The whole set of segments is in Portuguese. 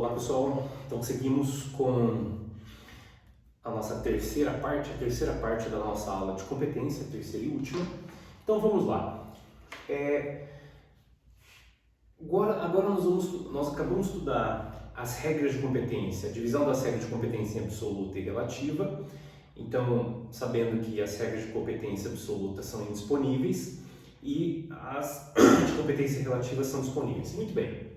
Olá pessoal, então seguimos com a nossa terceira parte da nossa aula de competência, terceira e última. Então vamos lá. Agora nós acabamos de estudar as regras de competência, a divisão das regras de competência em absoluta e relativa. Então, sabendo que as regras de competência absoluta são indisponíveis e as de competência relativa são disponíveis. Muito bem.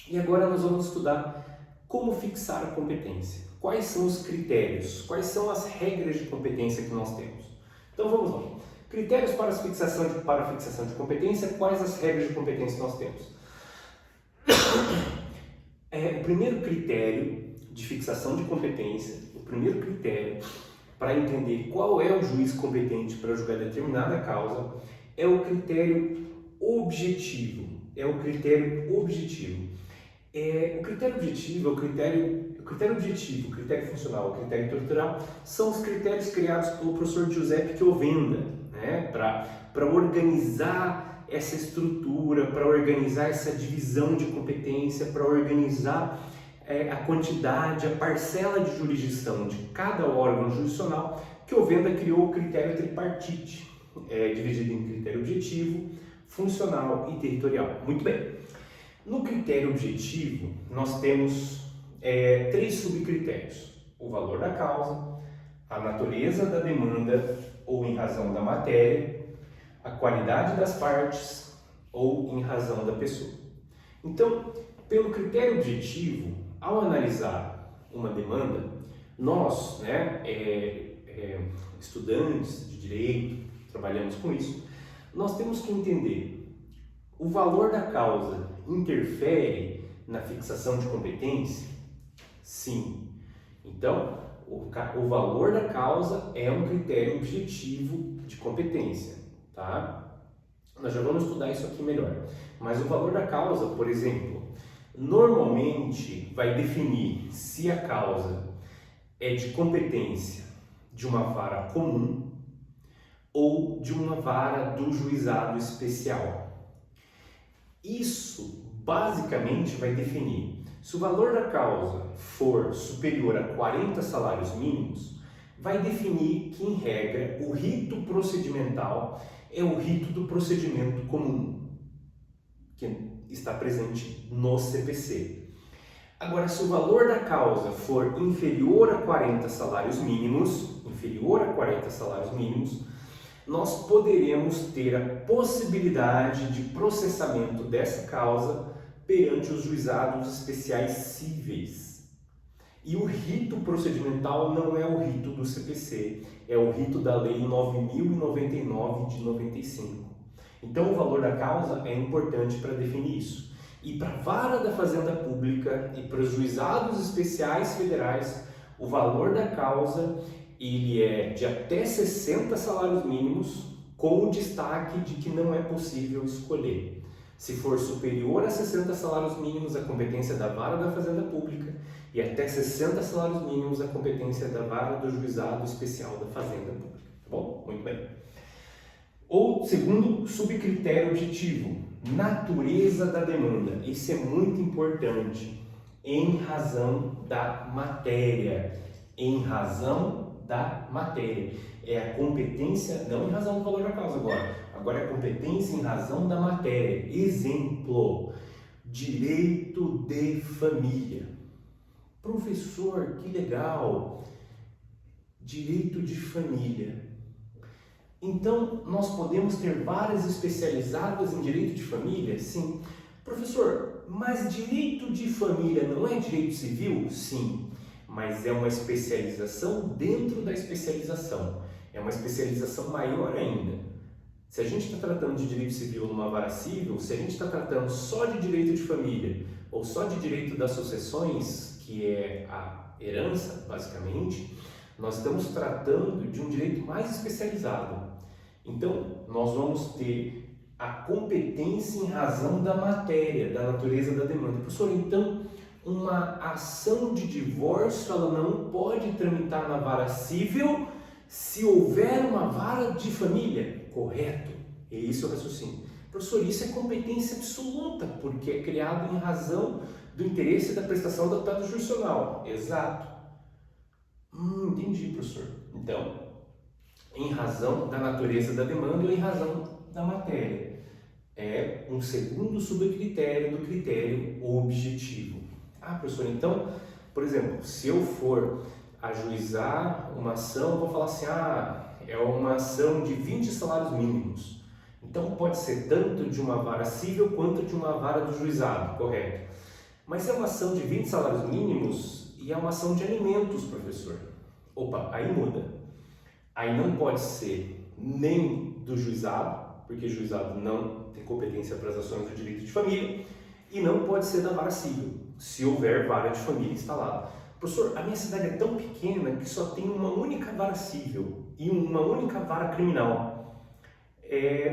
E agora nós vamos estudar como fixar a competência. Quais são os critérios? Quais são as regras de competência que nós temos? Então vamos lá. Critérios para a fixação de competência. Quais as regras de competência que nós temos? O primeiro critério de fixação de competência, o primeiro critério para entender qual é o juiz competente para julgar determinada causa é o critério objetivo. O critério objetivo, o critério funcional, o critério estrutural são os critérios criados pelo professor Giuseppe Chiovenda, né, para organizar essa estrutura, para organizar essa divisão de competência, para organizar a quantidade, a parcela de jurisdição de cada órgão jurisdicional. Chiovenda criou o critério tripartite, dividido em critério objetivo, funcional e territorial. Muito bem. No critério objetivo, nós temos três subcritérios: o valor da causa, a natureza da demanda ou em razão da matéria, a qualidade das partes ou em razão da pessoa. Então, pelo critério objetivo, ao analisar uma demanda, nós, estudantes de direito, trabalhamos com isso, nós temos que entender: o valor da causa interfere na fixação de competência? Sim. Então, o valor da causa é um critério objetivo de competência, tá? Nós já vamos estudar isso aqui melhor. Mas o valor da causa, por exemplo, normalmente vai definir se a causa é de competência de uma vara comum ou de uma vara do juizado especial. Isso basicamente vai definir se o valor da causa for superior a 40 salários mínimos, vai definir que, em regra, o rito procedimental é o rito do procedimento comum, que está presente no CPC. Agora, se o valor da causa for inferior a 40 salários mínimos, nós poderemos ter a possibilidade de processamento dessa causa perante os juizados especiais cíveis. E o rito procedimental não é o rito do CPC, é o rito da Lei 9.099 de 95. Então, o valor da causa é importante para definir isso. E para a vara da Fazenda Pública e para os juizados especiais federais, o valor da causa ele é de até 60 salários mínimos, com o destaque de que não é possível escolher. Se for superior a 60 salários mínimos, a competência da vara da Fazenda Pública, e até 60 salários mínimos, a competência da vara do juizado especial da Fazenda Pública. Tá bom? Muito bem. Ou segundo subcritério objetivo, natureza da demanda. Isso é muito importante. Em razão da matéria. Em razão da matéria. É a competência, não em razão do valor da causa agora é a competência em razão da matéria. Exemplo: direito de família. Professor, que legal! Direito de família. Então, nós podemos ter varas especializadas em direito de família? Sim. Professor, mas direito de família não é direito civil? Sim. Mas é uma especialização dentro da especialização. É uma especialização maior ainda. Se a gente está tratando de direito civil numa vara civil, se a gente está tratando só de direito de família ou só de direito das sucessões, que é a herança, basicamente, nós estamos tratando de um direito mais especializado. Então, nós vamos ter a competência em razão da matéria, da natureza da demanda. Professor, então, uma ação de divórcio ela não pode tramitar na vara civil se houver uma vara de família? Correto, é isso o raciocínio. Professor, isso é competência absoluta, porque é criado em razão do interesse da prestação da tutela jurisdicional. Exato. Entendi, professor. Então, em razão da natureza da demanda ou em razão da matéria. É um segundo subcritério do critério objetivo. Professor, então, por exemplo, se eu for ajuizar uma ação, eu vou falar assim, é uma ação de 20 salários mínimos. Então, pode ser tanto de uma vara civil quanto de uma vara do juizado, correto? Mas é uma ação de 20 salários mínimos e é uma ação de alimentos, professor. Opa, aí muda. Aí não pode ser nem do juizado, porque o juizado não tem competência para as ações do direito de família, e não pode ser da vara civil, se houver vara de família instalada. Professor, a minha cidade é tão pequena que só tem uma única vara civil e uma única vara criminal.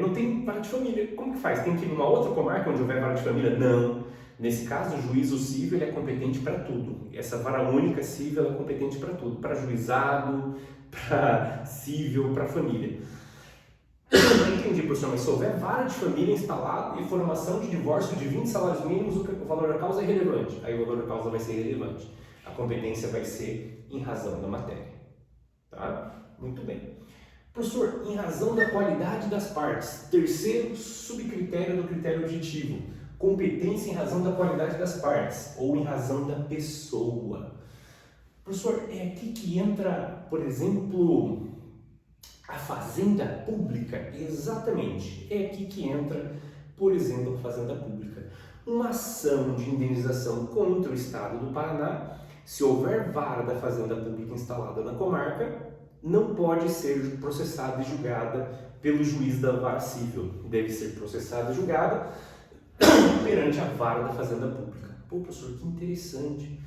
Não tem vara de família. Como que faz? Tem que ir numa outra comarca onde houver vara de família? Não. Nesse caso, o juízo civil ele é competente para tudo. Essa vara única civil é competente para tudo. Para juizado, para civil, para família. Não entendi, professor, mas se houver vara de família instalada e for uma ação de divórcio de 20 salários mínimos, o valor da causa é relevante. Aí o valor da causa vai ser relevante. A competência vai ser em razão da matéria. Tá? Muito bem. Professor, em razão da qualidade das partes, terceiro subcritério do critério objetivo, competência em razão da qualidade das partes ou em razão da pessoa. Professor, é aqui que entra, por exemplo, a fazenda pública? Exatamente, é aqui que entra, por exemplo, a fazenda pública. Uma ação de indenização contra o Estado do Paraná, se houver vara da fazenda pública instalada na comarca, não pode ser processada e julgada pelo juiz da vara civil. Deve ser processada e julgada perante a vara da fazenda pública. Pô, professor, que interessante.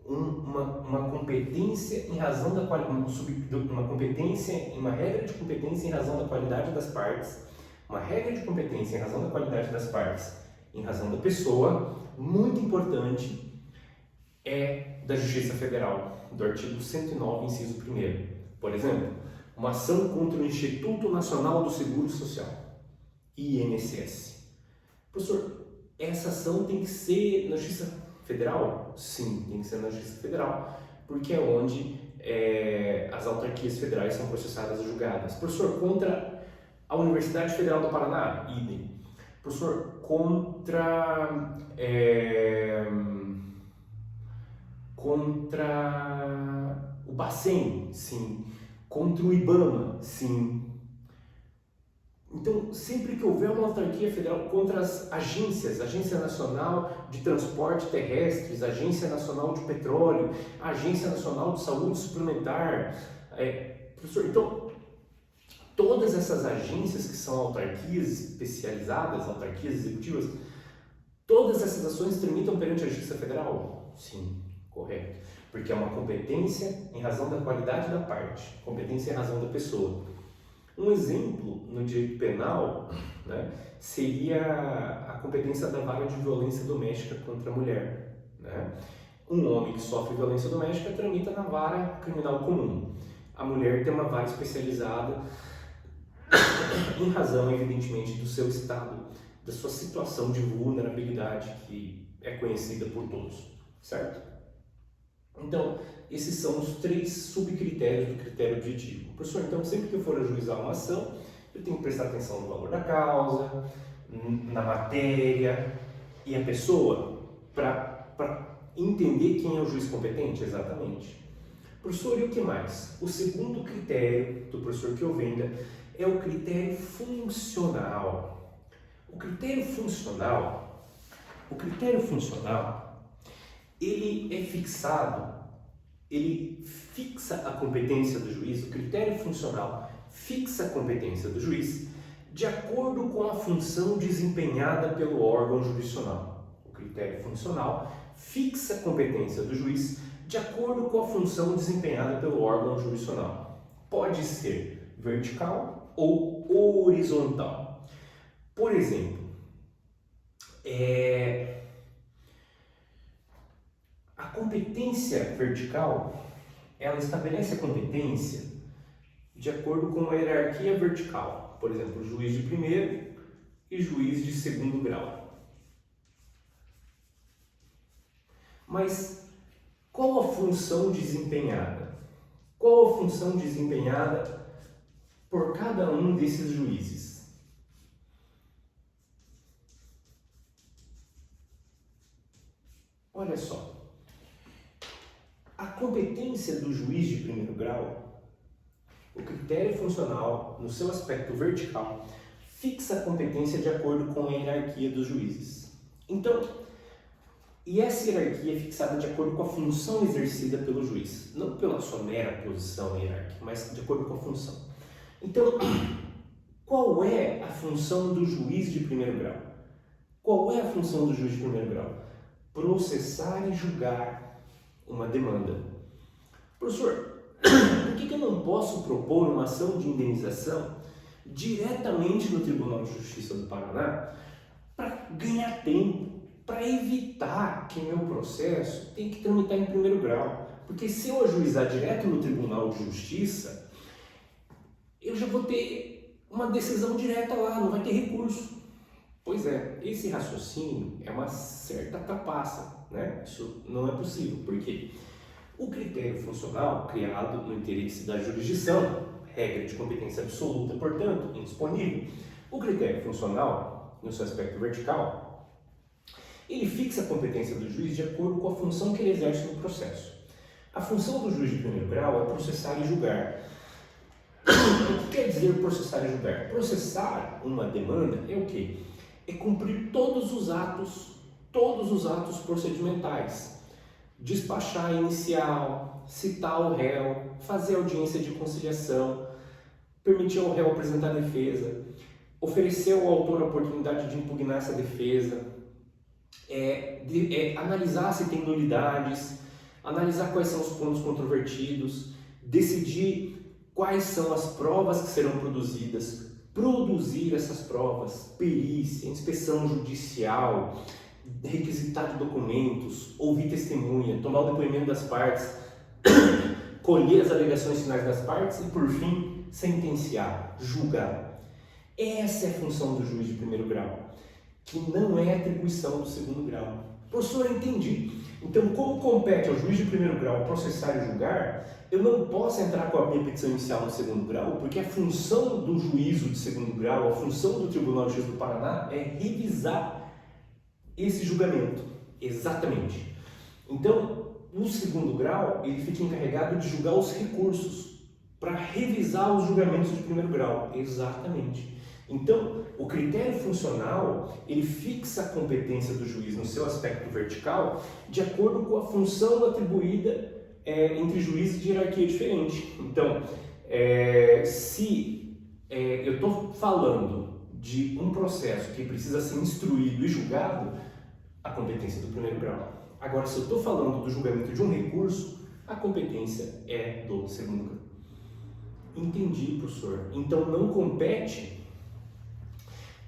Uma competência em razão da qualidade, uma regra de competência em razão da qualidade das partes, uma regra de competência em razão da qualidade das partes, em razão da pessoa, muito importante, é da Justiça Federal, do artigo 109, inciso 1º. Por exemplo, uma ação contra o Instituto Nacional do Seguro Social, INSS. Professor, essa ação tem que ser na Justiça Federal? Sim, tem que ser na Justiça Federal, porque é onde as autarquias federais são processadas e julgadas. Professor, contra a Universidade Federal do Paraná? Idem. Professor, contra o Bacen? Sim. Contra o IBAMA? Sim. Então, sempre que houver uma autarquia federal contra as agências, Agência Nacional de Transporte Terrestres, Agência Nacional de Petróleo, Agência Nacional de Saúde Suplementar, professor, então, todas essas agências que são autarquias especializadas, autarquias executivas, todas essas ações tramitam perante a Justiça Federal? Sim, correto. Porque é uma competência em razão da qualidade da parte, competência em razão da pessoa. Um exemplo no direito penal, né, seria a competência da vara de violência doméstica contra a mulher. Né? Um homem que sofre violência doméstica tramita na vara criminal comum. A mulher tem uma vara especializada em razão, evidentemente, do seu estado, da sua situação de vulnerabilidade que é conhecida por todos, certo? Então, esses são os 3 subcritérios do critério objetivo. Professor, então, sempre que eu for ajuizar uma ação, eu tenho que prestar atenção no valor da causa, na matéria e a pessoa, para entender quem é o juiz competente, exatamente. Professor, e o que mais? O segundo critério do professor que eu venda é o critério funcional. O critério funcional, ele é fixado, ele fixa a competência do juiz, o critério funcional fixa a competência do juiz de acordo com a função desempenhada pelo órgão jurisdicional. O critério funcional fixa a competência do juiz de acordo com a função desempenhada pelo órgão jurisdicional. Pode ser vertical ou horizontal. Por exemplo, a competência vertical, ela estabelece a competência de acordo com uma hierarquia vertical. Por exemplo, juiz de primeiro e juiz de segundo grau. Mas qual a função desempenhada? Qual a função desempenhada por cada um desses juízes? Olha só, a competência do juiz de primeiro grau, o critério funcional, no seu aspecto vertical, fixa a competência de acordo com a hierarquia dos juízes. Então, e essa hierarquia é fixada de acordo com a função exercida pelo juiz, não pela sua mera posição hierárquica, mas de acordo com a função. Então, qual é a função do juiz de primeiro grau? Qual é a função do juiz de primeiro grau? Processar e julgar uma demanda. Professor, por que eu não posso propor uma ação de indenização diretamente no Tribunal de Justiça do Paraná para ganhar tempo, para evitar que meu processo tenha que tramitar em primeiro grau? Porque se eu ajuizar direto no Tribunal de Justiça, eu já vou ter uma decisão direta lá, não vai ter recurso. Pois é, esse raciocínio é uma certa trapaça, né? Isso não é possível, porque o critério funcional criado no interesse da jurisdição, regra de competência absoluta, portanto, indisponível. O critério funcional, no seu aspecto vertical, ele fixa a competência do juiz de acordo com a função que ele exerce no processo. A função do juiz de primeiro grau é processar e julgar. O que quer dizer processar e julgar? Processar uma demanda é o quê? É cumprir todos os atos procedimentais. Despachar a inicial, citar o réu, fazer audiência de conciliação, permitir ao réu apresentar defesa, oferecer ao autor a oportunidade de impugnar essa defesa, analisar se tem nulidades, analisar quais são os pontos controvertidos, decidir quais são as provas que serão produzidas, produzir essas provas, perícia, inspeção judicial, requisitar de documentos, ouvir testemunha, tomar o depoimento das partes, colher as alegações finais das partes e, por fim, sentenciar, julgar. Essa é a função do juiz de primeiro grau, que não é atribuição do segundo grau. Professor, eu entendi. Então, como compete ao juiz de primeiro grau processar e julgar, eu não posso entrar com a minha petição inicial no segundo grau, porque a função do juízo de segundo grau, a função do Tribunal de Justiça do Paraná é revisar esse julgamento. Exatamente. Então, o segundo grau, ele fica encarregado de julgar os recursos para revisar os julgamentos de primeiro grau. Exatamente. Então, o critério funcional, ele fixa a competência do juiz no seu aspecto vertical de acordo com a função atribuída entre juízes de hierarquia diferente. Então, se eu estou falando de um processo que precisa ser instruído e julgado, a competência do primeiro grau. Agora, se eu estou falando do julgamento de um recurso, a competência é do segundo grau. Entendi, professor. Então, não compete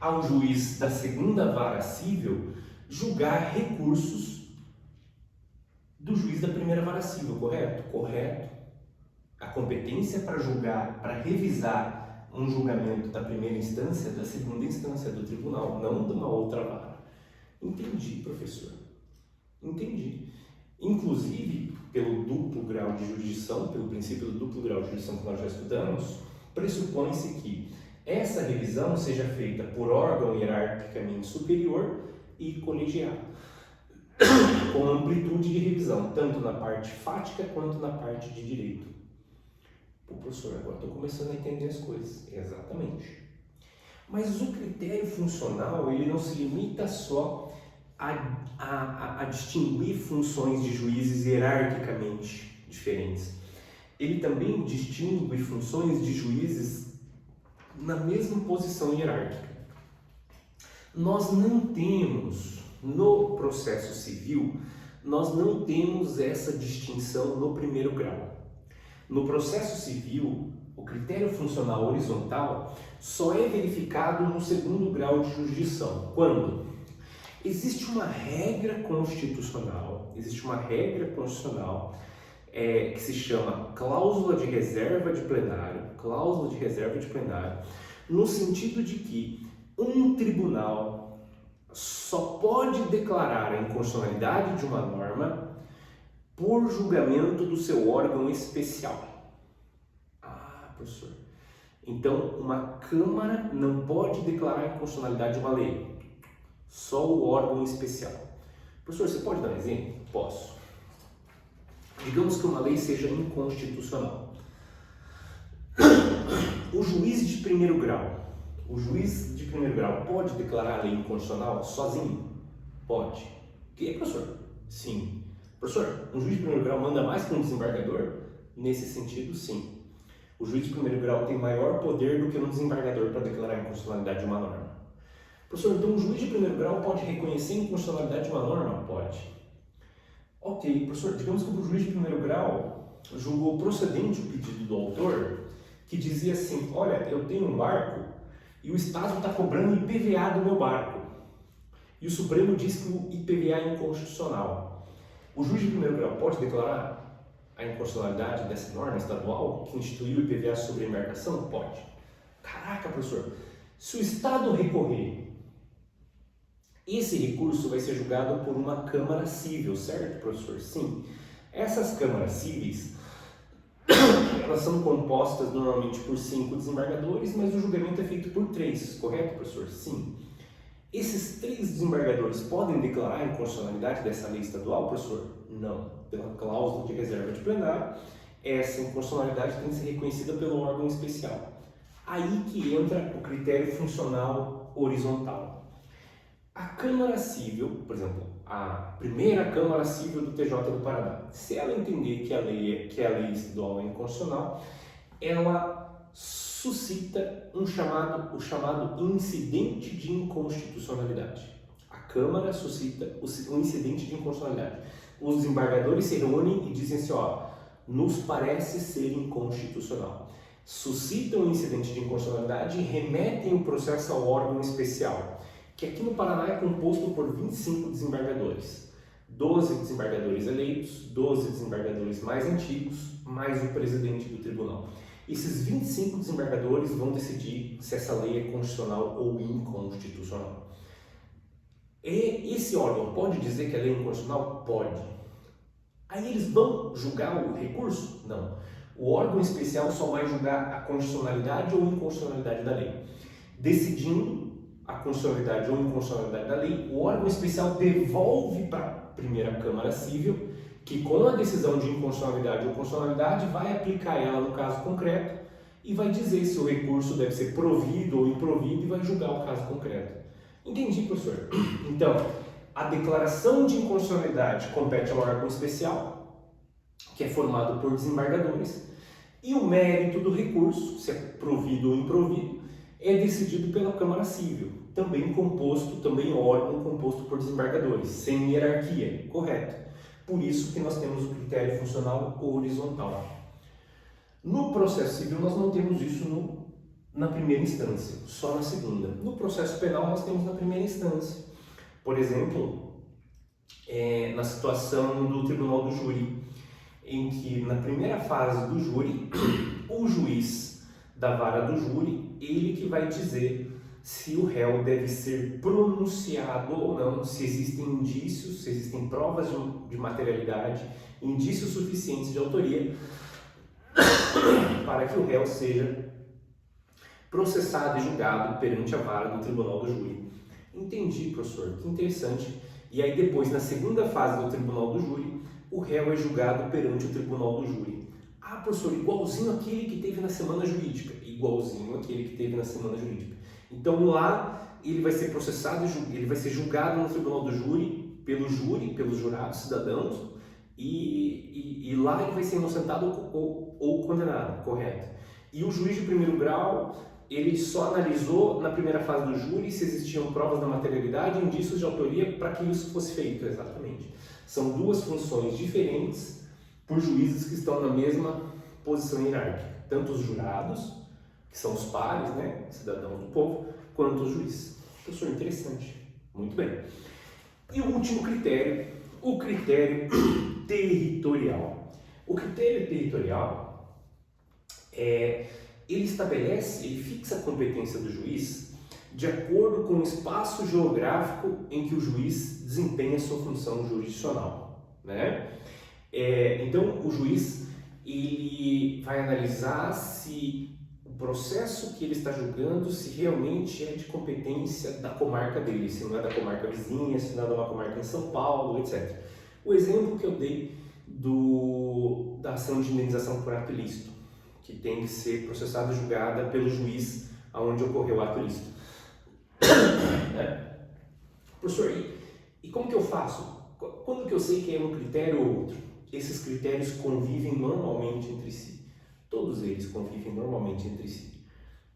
ao juiz da segunda vara civil julgar recursos do juiz da primeira vara civil, correto? Correto. A competência para julgar, para revisar um julgamento da primeira instância, da segunda instância do tribunal, não de uma outra vara. Entendi, professor. Entendi. Inclusive, pelo duplo grau de jurisdição, pelo princípio do duplo grau de jurisdição que nós já estudamos, pressupõe-se que essa revisão seja feita por órgão hierarquicamente superior e colegiado, com amplitude de revisão, tanto na parte fática quanto na parte de direito. Pô, professor, agora estou começando a entender as coisas. Exatamente. Mas o critério funcional, ele não se limita só a distinguir funções de juízes hierarquicamente diferentes. Ele também distingue funções de juízes na mesma posição hierárquica. Nós não temos, no processo civil, nós não temos essa distinção no primeiro grau. No processo civil, o critério funcional horizontal só é verificado no segundo grau de jurisdição. Quando existe uma regra constitucional, que se chama cláusula de reserva de plenário, no sentido de que um tribunal só pode declarar a inconstitucionalidade de uma norma por julgamento do seu órgão especial. Ah, professor. Então, uma Câmara não pode declarar inconstitucionalidade de uma lei. Só o órgão especial. Professor, você pode dar um exemplo? Posso. Digamos que uma lei seja inconstitucional. O juiz de primeiro grau pode declarar a lei inconstitucional sozinho? Pode. O que, professor? Sim. Professor, um juiz de primeiro grau manda mais que um desembargador? Nesse sentido, sim. O juiz de primeiro grau tem maior poder do que um desembargador para declarar a inconstitucionalidade de uma norma. Professor, então o juiz de primeiro grau pode reconhecer a inconstitucionalidade de uma norma? Pode. Ok, professor, digamos que o juiz de primeiro grau julgou procedente o pedido do autor, que dizia assim, olha, eu tenho um barco e o Estado está cobrando IPVA do meu barco. E o Supremo diz que o IPVA é inconstitucional. O juiz de primeiro grau pode declarar a inconstitucionalidade dessa norma estadual que instituiu o IPVA sobre a embarcação? Pode. Caraca, professor, se o Estado recorrer, esse recurso vai ser julgado por uma Câmara Cível, certo, professor? Sim. Essas câmaras cíveis, elas são compostas normalmente por 5 desembargadores, mas o julgamento é feito por 3, correto, professor? Sim. Esses 3 desembargadores podem declarar a inconstitucionalidade dessa lei estadual, professor? Não. Pela cláusula de reserva de plenário, essa inconstitucionalidade tem que ser reconhecida pelo órgão especial. Aí que entra o critério funcional horizontal. A Câmara Cível, por exemplo, a primeira Câmara Cível do TJ do Paraná, se ela entender que a lei estadual é inconstitucional, ela suscita o chamado incidente de inconstitucionalidade. A Câmara suscita o incidente de inconstitucionalidade. Os desembargadores se reúnem e dizem assim, ó, nos parece ser inconstitucional. Suscitam o incidente de inconstitucionalidade e remetem o processo ao órgão especial, que aqui no Paraná é composto por 25 desembargadores. 12 desembargadores eleitos, 12 desembargadores mais antigos, mais o presidente do tribunal. Esses 25 desembargadores vão decidir se essa lei é constitucional ou inconstitucional. E esse órgão pode dizer que a lei é inconstitucional? Pode. Aí eles vão julgar o recurso? Não. O órgão especial só vai julgar a constitucionalidade ou inconstitucionalidade da lei. Decidindo a constitucionalidade ou inconstitucionalidade da lei, o órgão especial devolve para a primeira Câmara Cível, que com a decisão de inconstitucionalidade ou constitucionalidade vai aplicar ela no caso concreto e vai dizer se o recurso deve ser provido ou improvido e vai julgar o caso concreto. Entendi, professor? Então, a declaração de inconstitucionalidade compete ao órgão especial, que é formado por desembargadores, e o mérito do recurso, se é provido ou improvido, é decidido pela Câmara Cível, também órgão composto por desembargadores, sem hierarquia, correto? Por isso que nós temos o critério funcional horizontal. No processo civil nós não temos isso na primeira instância, só na segunda. No processo penal nós temos na primeira instância. Por exemplo, na situação do tribunal do júri, em que na primeira fase do júri, o juiz da vara do júri, ele que vai dizer se o réu deve ser pronunciado ou não, se existem indícios, se existem provas de materialidade, indícios suficientes de autoria para que o réu seja processado e julgado perante a vara do tribunal do júri. Entendi, professor, que interessante. E aí depois, na segunda fase do tribunal do júri, o réu é julgado perante o tribunal do júri. Ah, professor, igualzinho aquele que teve na semana jurídica. Igualzinho aquele que teve na semana jurídica. Então lá ele vai ser processado, ele vai ser julgado no tribunal do júri, pelos jurados cidadãos, e lá ele vai ser inocentado ou condenado, correto? E o juiz de primeiro grau, ele só analisou na primeira fase do júri se existiam provas da materialidade e indícios de autoria para que isso fosse feito, exatamente. São duas funções diferentes por juízes que estão na mesma posição hierárquica, tanto os jurados, que são os pares, né, cidadãos do povo, quanto os juízes. Professor, interessante. Muito bem. E o último critério, o critério territorial. O critério territorial, ele fixa a competência do juiz de acordo com o espaço geográfico em que o juiz desempenha sua função jurisdicional, né? Então, o juiz ele vai analisar se o processo que ele está julgando se realmente é de competência da comarca dele, se não é da comarca vizinha, se não é de uma comarca em São Paulo, etc. O exemplo que eu dei da ação de indenização por ato ilícito, que tem que ser processada e julgada pelo juiz aonde ocorreu o ato ilícito. Professor, e como que eu faço? Quando que eu sei que é um critério ou outro? Esses critérios convivem normalmente entre si. Todos eles convivem normalmente entre si.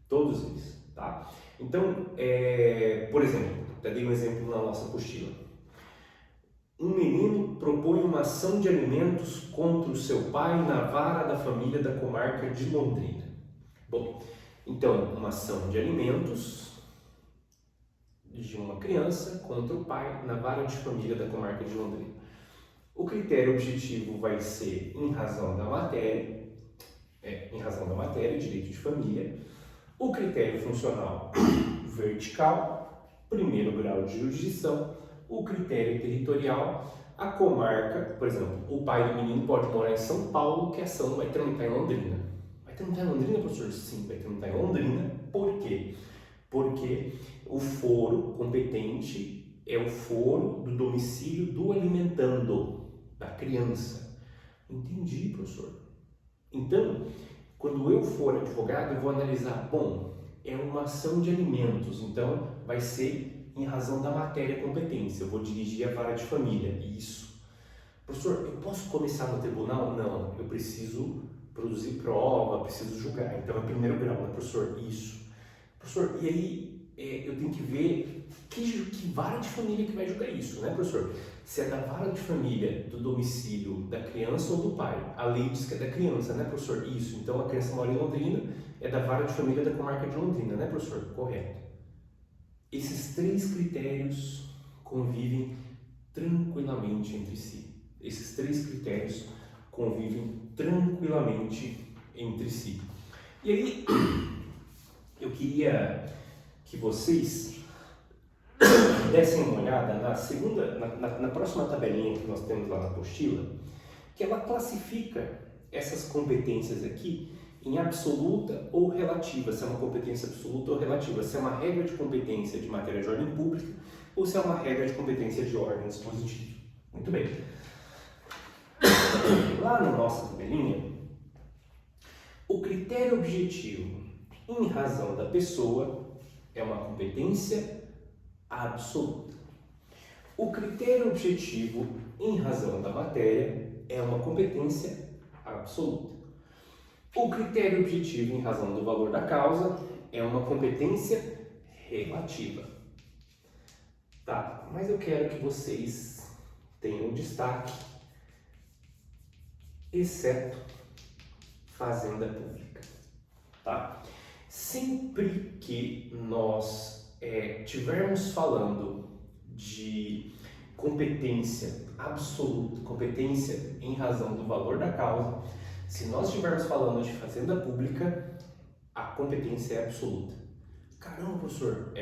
Todos eles, tá? Então, por exemplo, já dei um exemplo na nossa apostila. Um menino propõe uma ação de alimentos contra o seu pai na vara da família da comarca de Londrina. Bom, então, uma ação de alimentos de uma criança contra o pai na vara de família da comarca de Londrina. O critério objetivo vai ser em razão da matéria, direito de família. O critério funcional vertical, primeiro grau de jurisdição. O critério territorial, a comarca, por exemplo, o pai do menino pode morar em São Paulo, que a ação vai tramitar em Londrina. Vai tramitar em Londrina, professor? Sim, vai tramitar em Londrina. Por quê? Porque o foro competente é o foro do domicílio do alimentando, da criança. Entendi, professor. Então, quando eu for advogado, eu vou analisar, bom, é uma ação de alimentos, então vai ser em razão da matéria competência, eu vou dirigir a vara de família, isso. Professor, eu posso começar no tribunal? Não, eu preciso produzir prova, preciso julgar, então é primeiro grau, né, professor? Isso. Professor, e aí eu tenho que ver que vara de família que vai julgar isso, né, professor? Se é da vara de família do domicílio da criança ou do pai. A lei diz que é da criança, né, professor? Isso. Então a criança mora em Londrina, é da vara de família da comarca de Londrina, né, professor? Correto. Esses três critérios convivem tranquilamente entre si. Esses três critérios convivem tranquilamente entre si. E aí, eu queria que vocês dessem uma olhada na próxima tabelinha que nós temos lá na apostila, que ela classifica essas competências aqui em absoluta ou relativa, se é uma competência absoluta ou relativa, se é uma regra de competência de matéria de ordem pública ou se é uma regra de competência de ordem dispositiva. Muito bem. Lá na nossa tabelinha, o critério objetivo em razão da pessoa é uma competência absoluta. O critério objetivo em razão da matéria é uma competência absoluta. O critério objetivo em razão do valor da causa é uma competência relativa. Tá, mas eu quero que vocês tenham destaque, exceto fazenda pública. Tá? Sempre que nós estivermos falando de competência absoluta, competência em razão do valor da causa, se nós estivermos falando de fazenda pública, a competência é absoluta. Caramba, professor,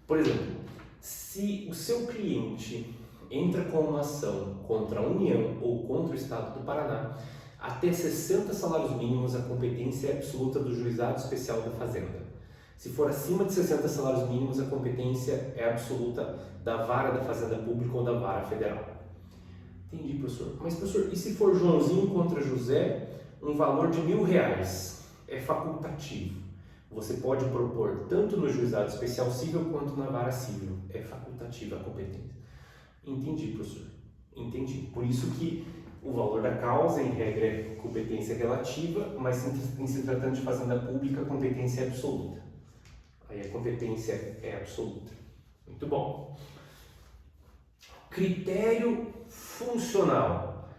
Por exemplo, se o seu cliente entra com uma ação contra a União ou contra o Estado do Paraná, até 60 salários mínimos a competência é absoluta do Juizado Especial da Fazenda. Se for acima de 60 salários mínimos, a competência é absoluta da Vara da Fazenda Pública ou da Vara Federal. Entendi, professor. Mas, professor, e se for Joãozinho contra José, um valor de R$1.000? É facultativo. Você pode propor tanto no Juizado Especial Cível quanto na Vara Cível. É facultativa a competência. Entendi, professor. Entendi. Por isso que o valor da causa, em regra, é competência relativa, mas em se tratando de fazenda pública, a competência é absoluta. Aí a competência é absoluta. Muito bom. Critério funcional.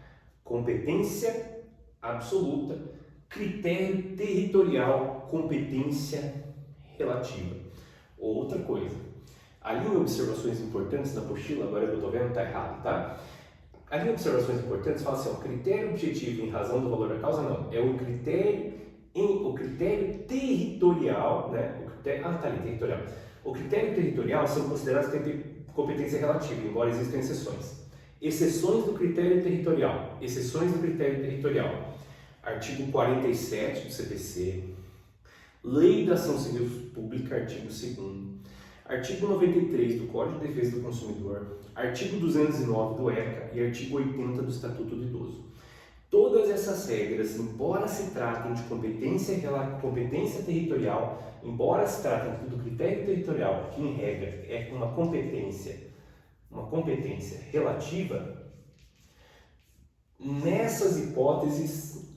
Competência absoluta. Critério territorial. Competência relativa. Outra coisa. Ali em observações importantes na apostila, agora eu estou vendo, está errado, tá? Ali em observações importantes fala assim, o critério objetivo em razão do valor da causa, não. É o critério territorial, né? Tá ali, territorial. O critério territorial são considerados competência relativa, embora existam exceções. Exceções do critério territorial. Exceções do critério territorial. Artigo 47 do CPC. Lei da Ação Civil Pública, artigo 2º. Artigo 93 do Código de Defesa do Consumidor. Artigo 209 do ECA e artigo 80 do Estatuto do Idoso. Todas essas regras, embora se tratem de competência territorial, embora se tratem do critério territorial, que em regra é uma competência relativa, nessas hipóteses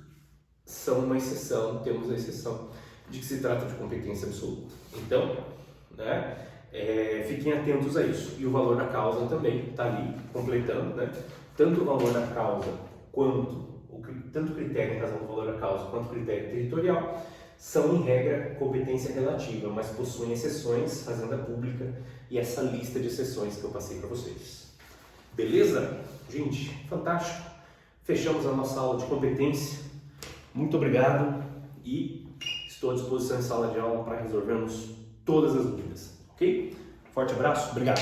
são uma exceção, temos a exceção de que se trata de competência absoluta. Então, né, fiquem atentos a isso. E o valor da causa também está ali, completando, né? Tanto o valor da causa tanto o critério em razão do valor da causa quanto o critério territorial são, em regra, competência relativa, mas possuem exceções, fazenda pública e essa lista de exceções que eu passei para vocês. Beleza? Gente, fantástico! Fechamos a nossa aula de competência. Muito obrigado e estou à disposição em sala de aula para resolvermos todas as dúvidas, ok? Forte abraço, obrigado!